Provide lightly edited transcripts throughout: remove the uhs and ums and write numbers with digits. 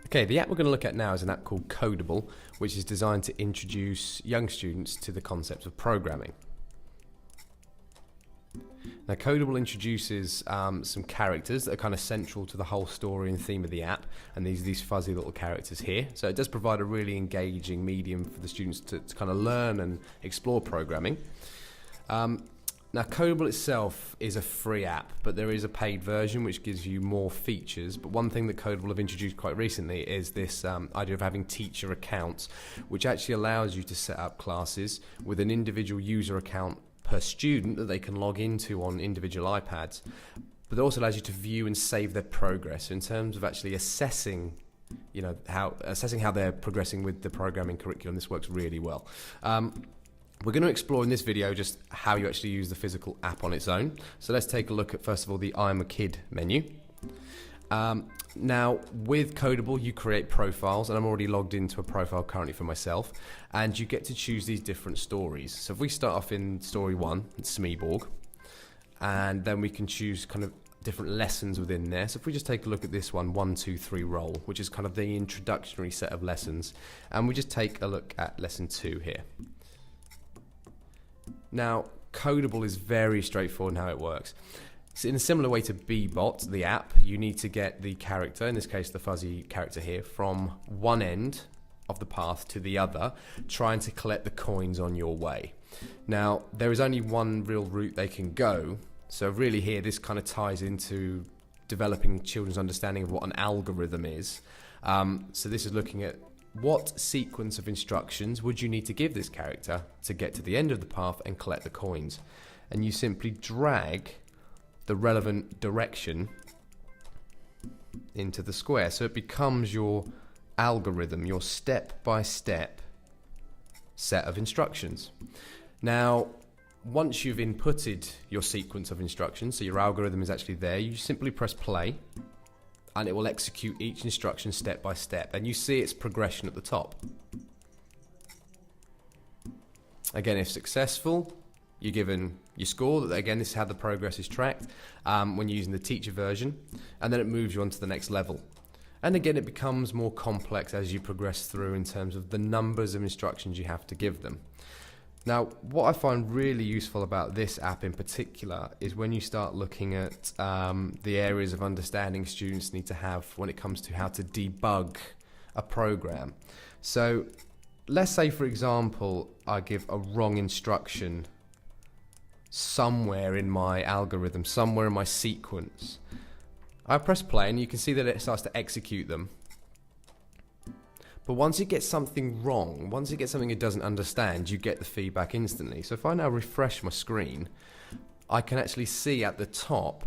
Okay, the app we're going to look at now is an app called Kodable, which is designed to introduce young students to the concept of programming. Now, Kodable introduces some characters that are kind of central to the whole story and theme of the app, and these fuzzy little characters here. So it does provide a really engaging medium for the students to kind of learn and explore programming. Now, Kodable itself is a free app, but there is a paid version which gives you more features. But one thing that Kodable have introduced quite recently is this idea of having teacher accounts, which actually allows you to set up classes with an individual user account per student that they can log into on individual iPads. But it also allows you to view and save their progress. So in terms of actually assessing, how they're progressing with the programming curriculum, this works really well. We're going to explore in this video just how you actually use the physical app on its own. So let's take a look at, first of all, the I'm a Kid menu. Now, with Kodable, you create profiles, and I'm already logged into a profile currently for myself, and you get to choose these different stories. So if we start off in story 1, it's Smeeborg, and then we can choose kind of different lessons within there. So if we just take a look at this one, 1, 2, 3 roll, which is kind of the introductory set of lessons, and we just take a look at lesson 2 here. Now, Kodable is very straightforward in how it works. So in a similar way to Bebot, the app, you need to get the character, in this case the fuzzy character here, from one end of the path to the other, trying to collect the coins on your way. Now, there is only one real route they can go, so really here this kind of ties into developing children's understanding of what an algorithm is. So this is looking at what sequence of instructions would you need to give this character to get to the end of the path and collect the coins. And you simply drag the relevant direction into the square. So it becomes your algorithm, your step-by-step set of instructions. Now, once you've inputted your sequence of instructions, so your algorithm is actually there, you simply press play, and it will execute each instruction step by step, and you see its progression at the top. Again, if successful, you're given your score. Again, this is how the progress is tracked when you're using the teacher version, and then it moves you on to the next level. And again, it becomes more complex as you progress through in terms of the numbers of instructions you have to give them. Now, what I find really useful about this app in particular is when you start looking at the areas of understanding students need to have when it comes to how to debug a program. So let's say, for example, I give a wrong instruction somewhere in my algorithm, somewhere in my sequence. I press play and you can see that it starts to execute them. But once it gets something wrong, once it gets something it doesn't understand, you get the feedback instantly. So if I now refresh my screen, I can actually see at the top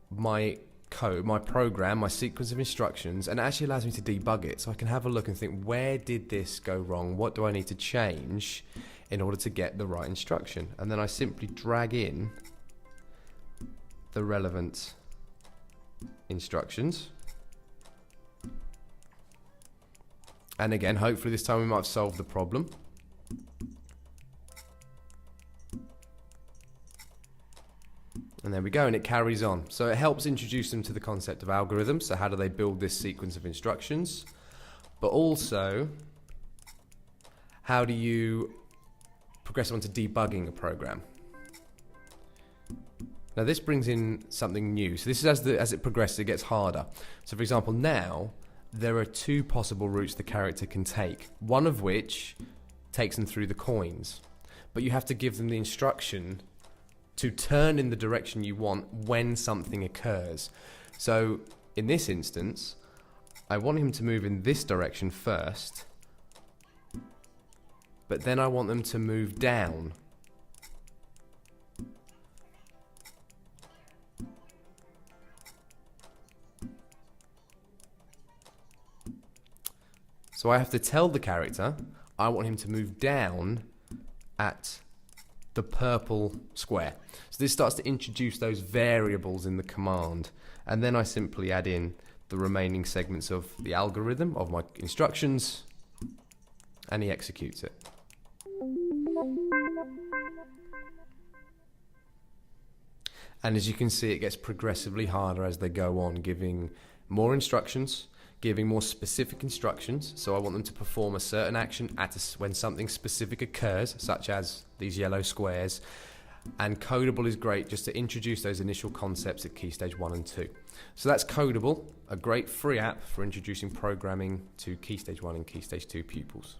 my code, my program, my sequence of instructions, and it actually allows me to debug it. So I can have a look and think, where did this go wrong? What do I need to change in order to get the right instruction? And then I simply drag in the relevant instructions. And again, hopefully this time we might have solved the problem. And there we go, and it carries on. So it helps introduce them to the concept of algorithms. So how do they build this sequence of instructions? But also, how do you progress on to debugging a program? Now this brings in something new. So this is as it progresses, it gets harder. So for example, now there are 2 possible routes the character can take, one of which takes them through the coins. But you have to give them the instruction to turn in the direction you want when something occurs. So in this instance, I want him to move in this direction first, but then I want them to move down. So I have to tell the character I want him to move down at the purple square. So this starts to introduce those variables in the command, and then I simply add in the remaining segments of the algorithm of my instructions, and he executes it. And as you can see, it gets progressively harder as they go on, giving more instructions, giving more specific instructions. So I want them to perform a certain action when something specific occurs, such as these yellow squares. And Kodable is great just to introduce those initial concepts at Key Stage 1 and 2. So that's Kodable, a great free app for introducing programming to Key Stage 1 and Key Stage 2 pupils.